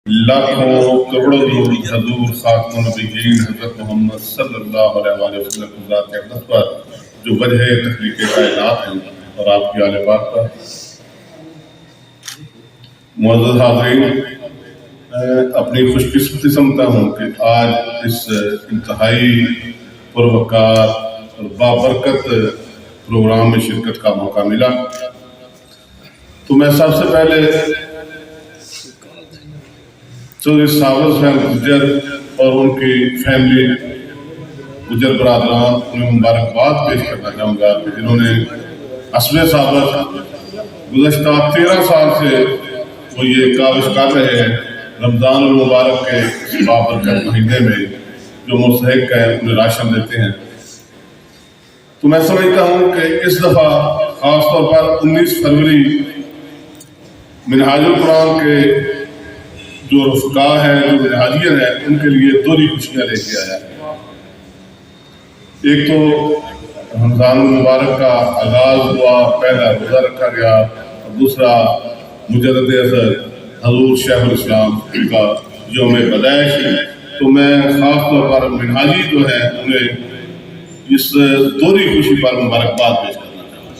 لاکھوں کروڑوں درود حضور خاتم النبیین حضرت محمد صلی اللہ علیہ وسلم کی ذات اقدس پر جو وجہ تخلیق کائنات ہیں اور آپ کی آل پاک پر۔ معزز حاضرین، میں اپنی خوش قسمتی سمجھتا ہوں کہ آج اس انتہائی پروقار اور بابرکت پروگرام میں شرکت کا موقع ملا، تو میں سب سے پہلے چودھری ساور حسین گجر اور ان کی فیملی گجر برادران انہیں مبارکباد پیش کرنا چاہوں گا کہ جنہوں نے اسب ساور گزشتہ 13 سال سے وہ یہ کاوش کر رہے ہیں رمضان المبارک کے بابرکت مہینے میں جو مستحق ہیں انہیں راشن دیتے ہیں۔ تو میں سمجھتا ہوں کہ اس دفعہ خاص طور پر 19 فروری منہاج القرآن کے جو رفقا ہیں، جو منہاجین ہیں، ان کے لیے دوہری خوشیاں لے کے آیا ہے۔ ایک تو رمضان المبارک کا آغاز ہوا، پہلا روزہ رکھا گیا، اور دوسرا مجدد اثر حضور شیخ الاسلام کا یوم پیدائش ہے۔ تو میں خاص طور پر منہاجی جو ہیں انہیں اس دوہری خوشی پر مبارکباد پیش کرنا چاہوں گا۔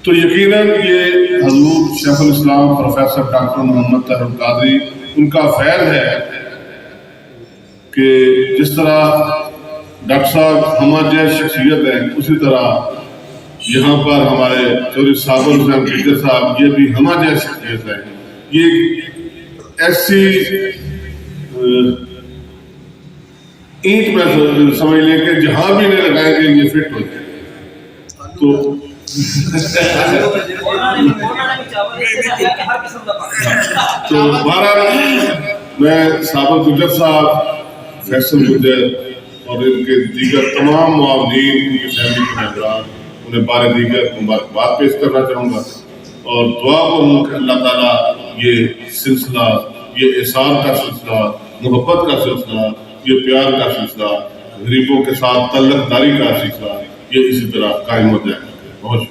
تو یقیناً یہ حضور شیخ الاسلام پروفیسر ڈاکٹر محمد طاہر القادری ان کا فیض ہے کہ جس طرح ڈاکٹر صاحب ہمارے جیسے شخصیت ہیں، اسی طرح یہاں پر ہمارے چودھری ساور حسین گجر صاحب یہ بھی ہمارے جیسے شخصیت ہے۔ یہ ایسی اینٹ میں سمجھ لیں کہ جہاں بھی نہیں لگائیں گے یہ فٹ ہو جائے۔ تو بہرحال میں سابر گجر صاحب، فیصل گجر اور ان کے دیگر تمام معاونین، ان کی فیملی کے ممبران، انہیں بار دیگر مبارکباد پیش کرنا چاہوں گا اور دعا کروں کہ اللہ تعالیٰ یہ سلسلہ، یہ احسان کا سلسلہ، محبت کا سلسلہ، یہ پیار کا سلسلہ، غریبوں کے ساتھ تعلق داری کا سلسلہ، یہ اسی طرح قائم ہو جائے۔ بہت